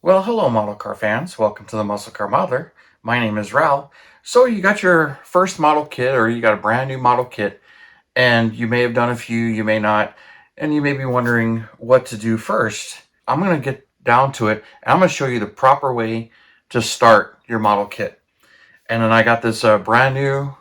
Well, hello, model car fans. Welcome to the Muscle Car Modeler. My name is Raul. So you got your first model kit, or you got a brand new model kit, and you may have done a few, you may not, and you may be wondering what to do first. I'm going to get down to it, and I'm going to show you the proper way to start your model kit. And then I got this brand new,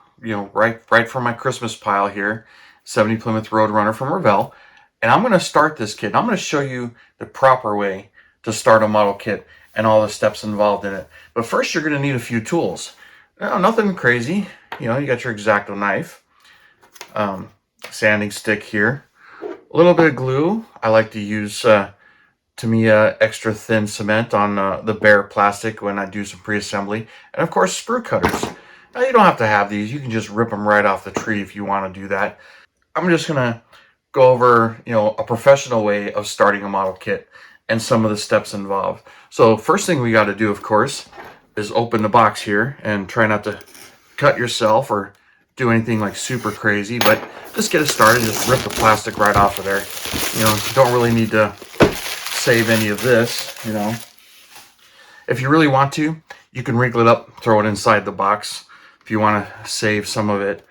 right from my Christmas pile here, 70 Plymouth Roadrunner from Revell. And I'm going to start this kit. I'm going to show you the proper way to start a model kit and all the steps involved in it. But first, you're going to need a few tools. Nothing crazy. You got your X-Acto knife, sanding stick here, a little bit of glue. I like to use Tamiya extra thin cement on the bare plastic when I do some pre-assembly, and of course sprue cutters. Now you don't have to have these. You can just rip them right off the tree if you want to do that. I'm just gonna go over a professional way of starting a model kit and some of the steps involved. So first thing we got to do, of course, is open the box here and try not to cut yourself or do anything like super crazy, but just get it started. Just rip the plastic right off of there. Don't really need to save any of this. If you really want to, you can wrinkle it up, throw it inside the box if you want to save some of it.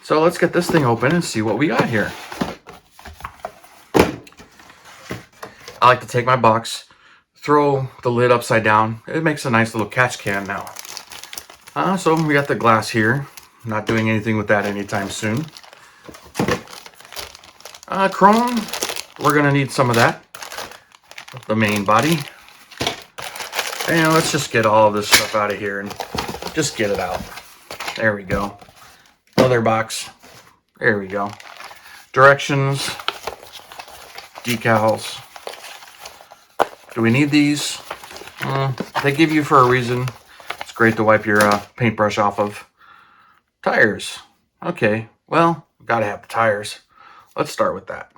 So let's get this thing open and see what we got here. I like to take my box, throw the lid upside down. It makes a nice little catch can now. So we got the glass here. Not doing anything with that anytime soon. Chrome, we're gonna need some of that. The main body. And let's just get all of this stuff out of here and just get it out. There we go. Other box. There we go. Directions. Decals. Do we need these? They give you for a reason. It's great to wipe your paintbrush off of. Tires. Okay, well, gotta have the tires. Let's start with that.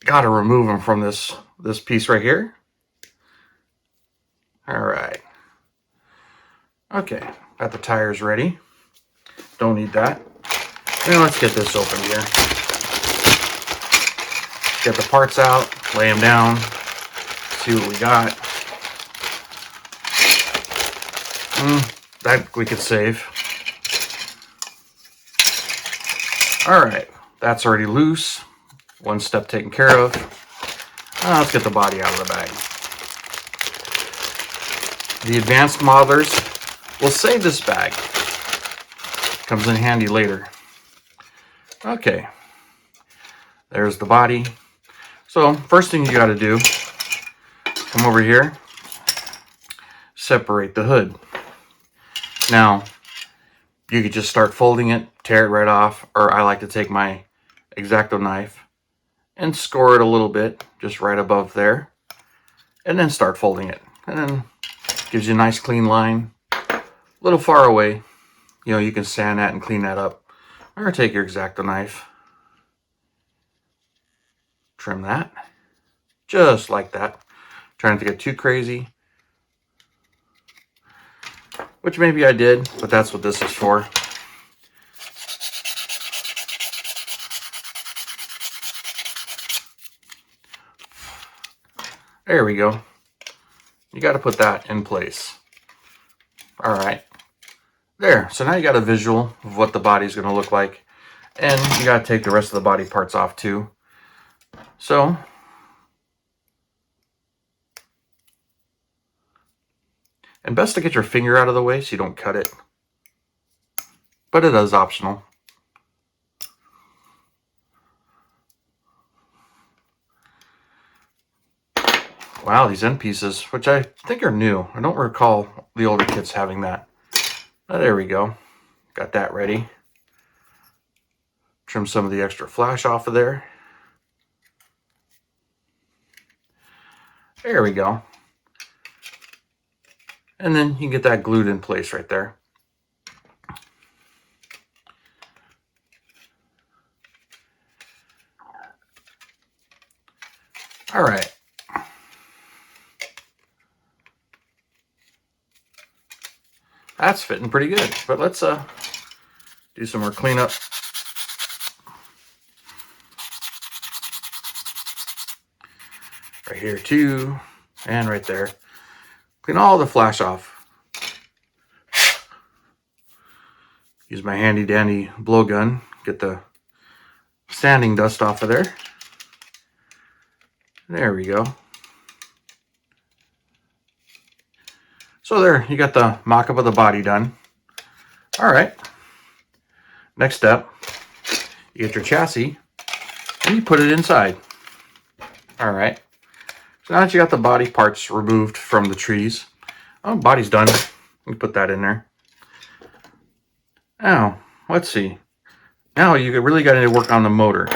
Gotta remove them from this piece right here. All right. Okay, got the tires ready. Don't need that. And let's get this open here. Get the parts out, lay them down, see what we got. That we could save. All right, that's already loose. One step taken care of. Let's get the body out of the bag. The advanced modelers will save this bag. Comes in handy later. Okay, there's the body. So first thing you got to do, come over here, separate the hood. Now, you could just start folding it, tear it right off, or I like to take my X-Acto knife and score it a little bit, just right above there, and then start folding it. And then gives you a nice clean line. A little far away, you can sand that and clean that up. Or take your X-Acto knife, trim that, just like that. Trying not to get too crazy, which maybe I did, but that's what this is for. There we go. You got to put that in place. All right. There. So now you got a visual of what the body's going to look like. And you got to take the rest of the body parts off too. So, and best to get your finger out of the way so you don't cut it. But it is optional. Wow, these end pieces, which I think are new. I don't recall the older kits having that. There we go. Got that ready. Trim some of the extra flash off of there. There we go. And then you can get that glued in place right there. All right. That's fitting pretty good, but let's do some more cleanup. here too, and right there. Clean all the flash off. Use my handy dandy blowgun, get the sanding dust off of there. There we go. So there, you got the mock-up of the body done. All right. Next step, you get your chassis and you put it inside. All right. So now that you got the body parts removed from the trees, oh, body's done. You put that in there. Now, let's see. Now you really got to work on the motor.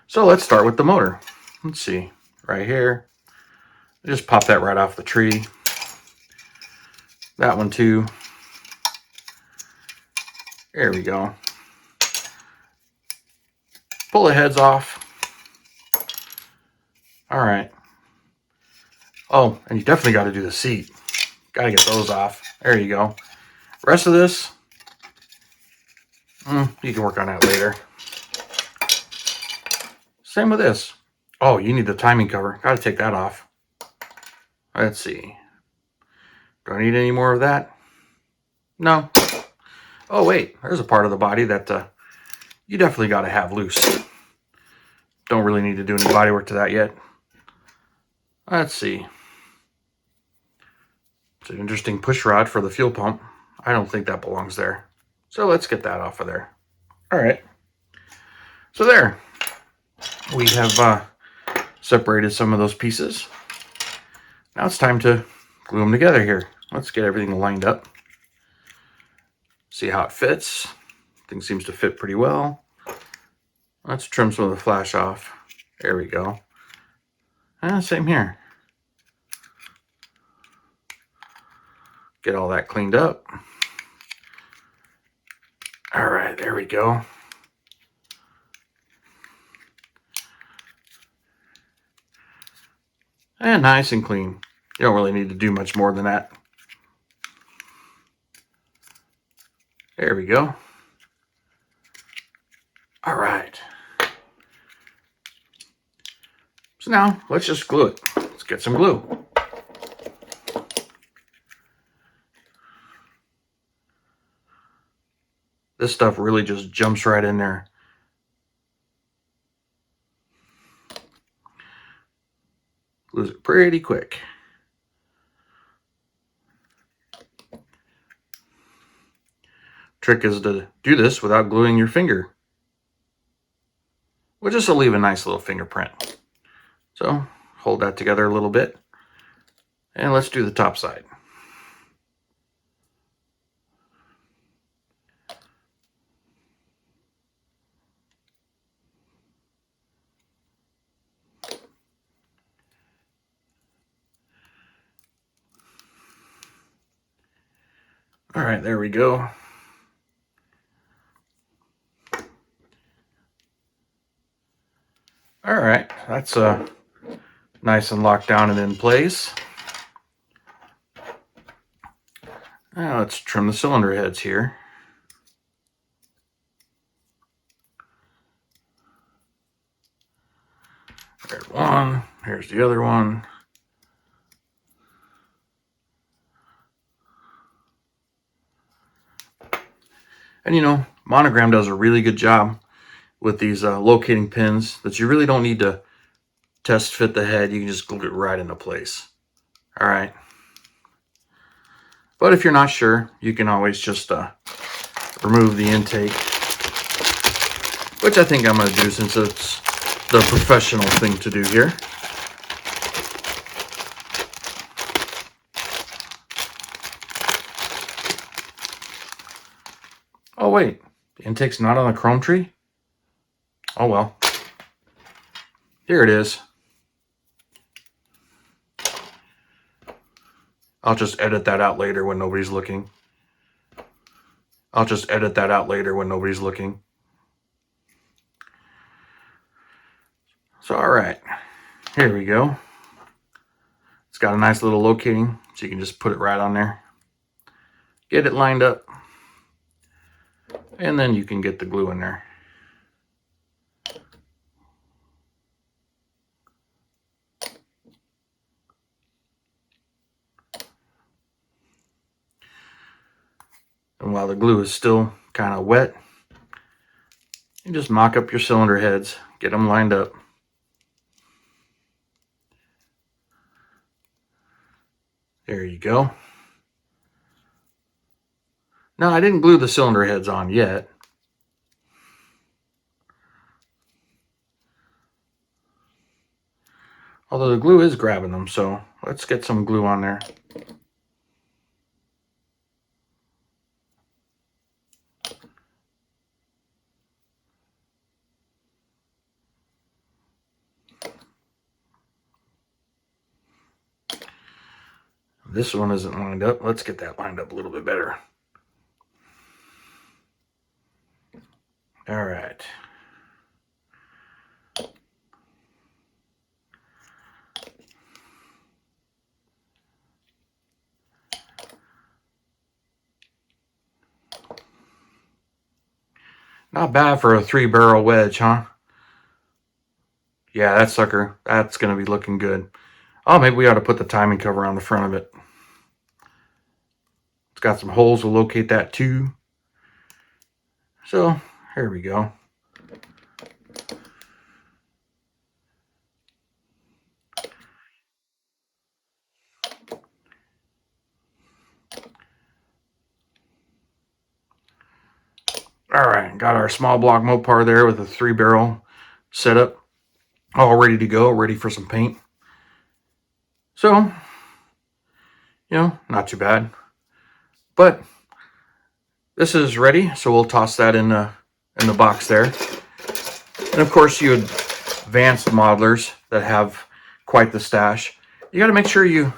So let's start with the motor. Let's see, right here. Just pop that right off the tree. That one too. There we go. Pull the heads off. All right. Oh, and you definitely got to do the seat. Got to get those off. There you go. Rest of this, you can work on that later. Same with this. Oh, you need the timing cover. Got to take that off. Let's see. Do I need any more of that? No. Oh, wait. There's a part of the body that you definitely got to have loose. Don't really need to do any body work to that yet. Let's see. It's an interesting push rod for the fuel pump. I don't think that belongs there. So let's get that off of there. All right. So there. We have separated some of those pieces. Now it's time to glue them together here. Let's get everything lined up. See how it fits. Thing seems to fit pretty well. Let's trim some of the flash off. There we go. And same here. Get all that cleaned up. All right, there we go. And nice and clean. You don't really need to do much more than that. There we go. All right. So now let's just glue it. Let's get some glue. This stuff really just jumps right in there. Glues it pretty quick. Trick is to do this without gluing your finger. Well, just to leave a nice little fingerprint. So hold that together a little bit. And let's do the top side. All right, there we go. All right, that's nice and locked down and in place. Now let's trim the cylinder heads here. There's one, here's the other one. And you know, Monogram does a really good job with these locating pins that you really don't need to test fit the head. You can just glue it right into place. All right. But if you're not sure, you can always just remove the intake, which I think I'm going to do since it's the professional thing to do here. Oh wait, the intake's not on the chrome tree? Oh well. Here it is. I'll just edit that out later when nobody's looking. So all right, here we go. It's got a nice little locating, so you can just put it right on there. Get it lined up. And then you can get the glue in there. And while the glue is still kind of wet, you just mock up your cylinder heads, get them lined up. There you go. Now, I didn't glue the cylinder heads on yet. Although the glue is grabbing them, so let's get some glue on there. This one isn't lined up. Let's get that lined up a little bit better. All right. Not bad for a 3-barrel wedge, huh? Yeah, that sucker, that's going to be looking good. Oh, maybe we ought to put the timing cover on the front of it. It's got some holes. We'll locate that too. So, here we go. All right, got our small block Mopar there with a 3-barrel setup, all ready to go, ready for some paint. So, not too bad. But this is ready, so we'll toss that in the box there. And of course, you advanced modelers that have quite the stash, you got to make sure you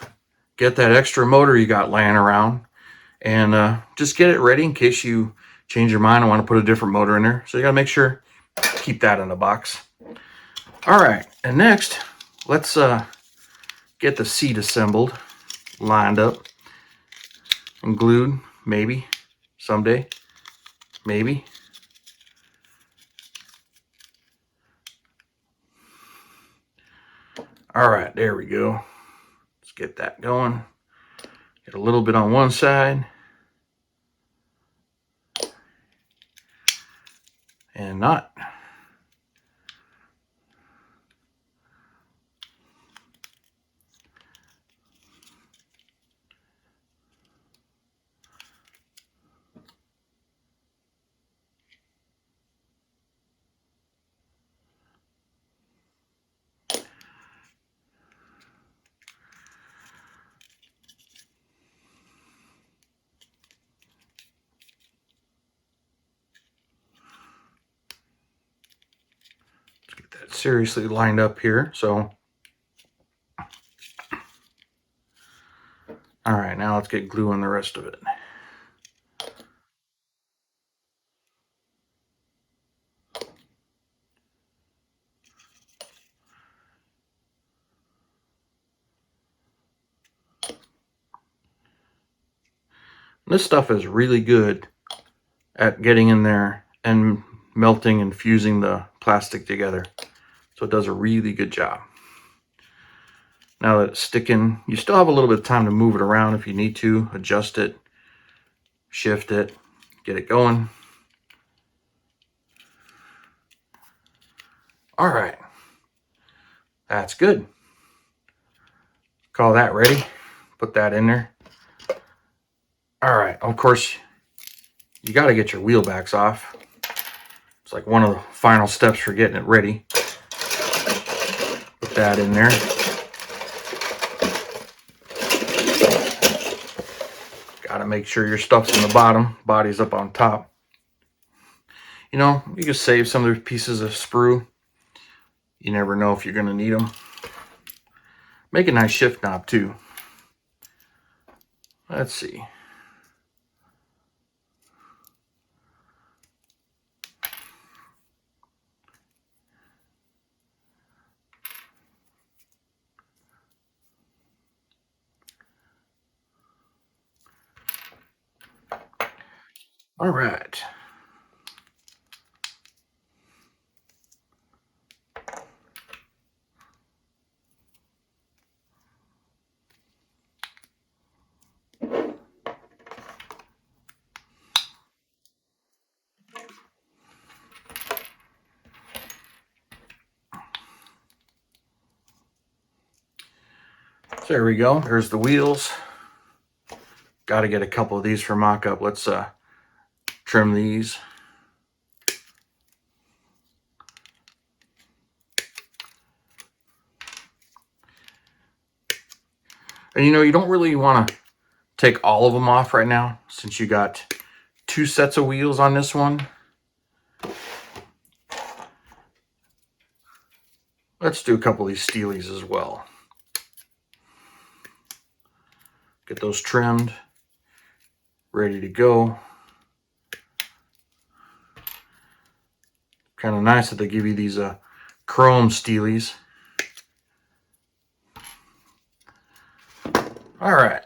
get that extra motor you got laying around, and just get it ready in case you change your mind and want to put a different motor in there. So you got to make sure, keep that in the box. All right, and next, let's get the seat assembled, lined up, and glued, maybe, someday, maybe. All right, there we go. Let's get that going. Get a little bit on one side. And not. Let's get that seriously lined up here. So, all right, now let's get glue on the rest of it. This stuff is really good at getting in there and melting and fusing the plastic together. So it does a really good job. Now that it's sticking, you still have a little bit of time to move it around if you need to, adjust it, shift it, get it going. All right, that's good. Call that ready. Put that in there. All right, of course, you got to get your wheel backs off. It's like one of the final steps for getting it ready. Put that in there. Got to make sure your stuff's in the bottom, body's up on top. You can save some of those pieces of sprue. You never know if you're going to need them. Make a nice shift knob too. Let's see. All right. So there we go. There's the wheels. Got to get a couple of these for mock-up. Let's trim these. And you know, you don't really want to take all of them off right now since you got 2 sets of wheels on this one. Let's do a couple of these steelies as well. Get those trimmed, ready to go. Kind of nice that they give you these chrome steelies. All right.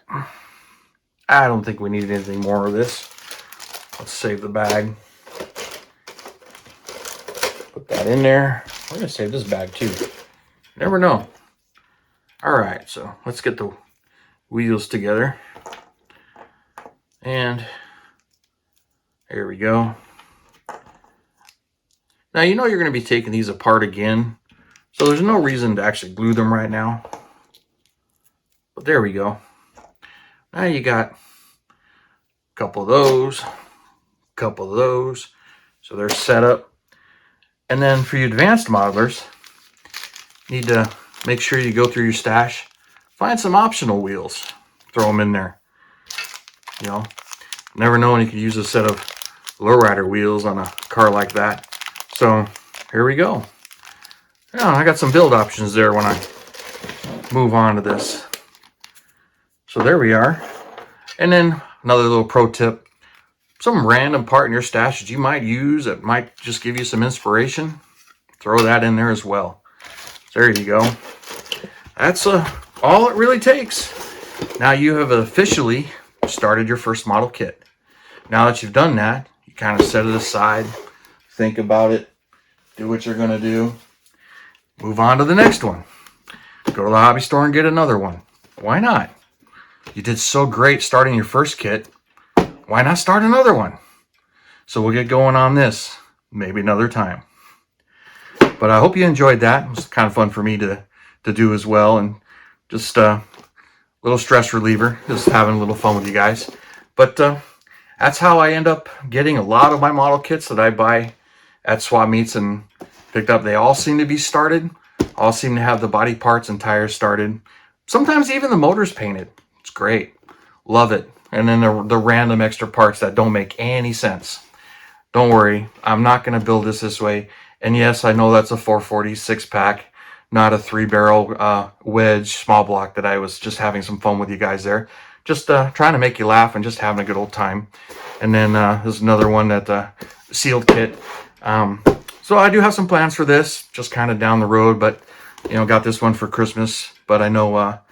I don't think we need anything more of this. Let's save the bag. Put that in there. We're going to save this bag too. Never know. All right, so let's get the wheels together. And there we go. Now, you know you're going to be taking these apart again, so there's no reason to actually glue them right now. But there we go. Now you got a couple of those, a couple of those, so they're set up. And then for you advanced modelers, you need to make sure you go through your stash, find some optional wheels, throw them in there. You know, never know when you could use a set of lowrider wheels on a car like that. So here we go. Yeah, I got some build options there when I move on to this. So there we are. And then another little pro tip, some random part in your stash that you might use that might just give you some inspiration, throw that in there as well. So there you go. That's all it really takes. Now you have officially started your first model kit. Now that you've done that, you kind of set it aside, think about it, do what you're going to do, move on to the next one. Go to the hobby store and get another one. Why not? You did so great starting your first kit. Why not start another one? So we'll get going on this maybe another time. But I hope you enjoyed that. It was kind of fun for me to do as well. And just a little stress reliever. Just having a little fun with you guys. But that's how I end up getting a lot of my model kits that I buy at swap meets and picked up. They all seem to be started. All seem to have the body parts and tires started. Sometimes even the motor's painted. It's great. Love it. And then the random extra parts that don't make any sense. Don't worry. I'm not going to build this way. And yes, I know that's a 440 6-pack, not a 3-barrel wedge small block that I was just having some fun with you guys there. Just trying to make you laugh and just having a good old time. And then there's another one that sealed kit. So I do have some plans for this, just kind of down the road. But, you know, got this one for Christmas. But I know what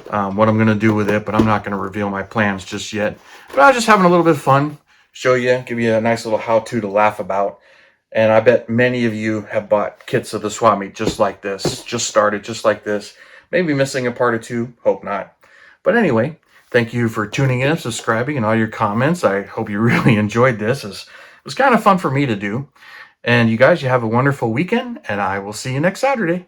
I'm going to do with it. But I'm not going to reveal my plans just yet. But I was just having a little bit of fun. Show you, give you a nice little how-to to laugh about. And I bet many of you have bought kits of the swap meet just like this. Just started just like this. Maybe missing a part or two. Hope not. But anyway, thank you for tuning in, subscribing, and all your comments. I hope you really enjoyed this. It was kind of fun for me to do. And you guys, you have a wonderful weekend, and I will see you next Saturday.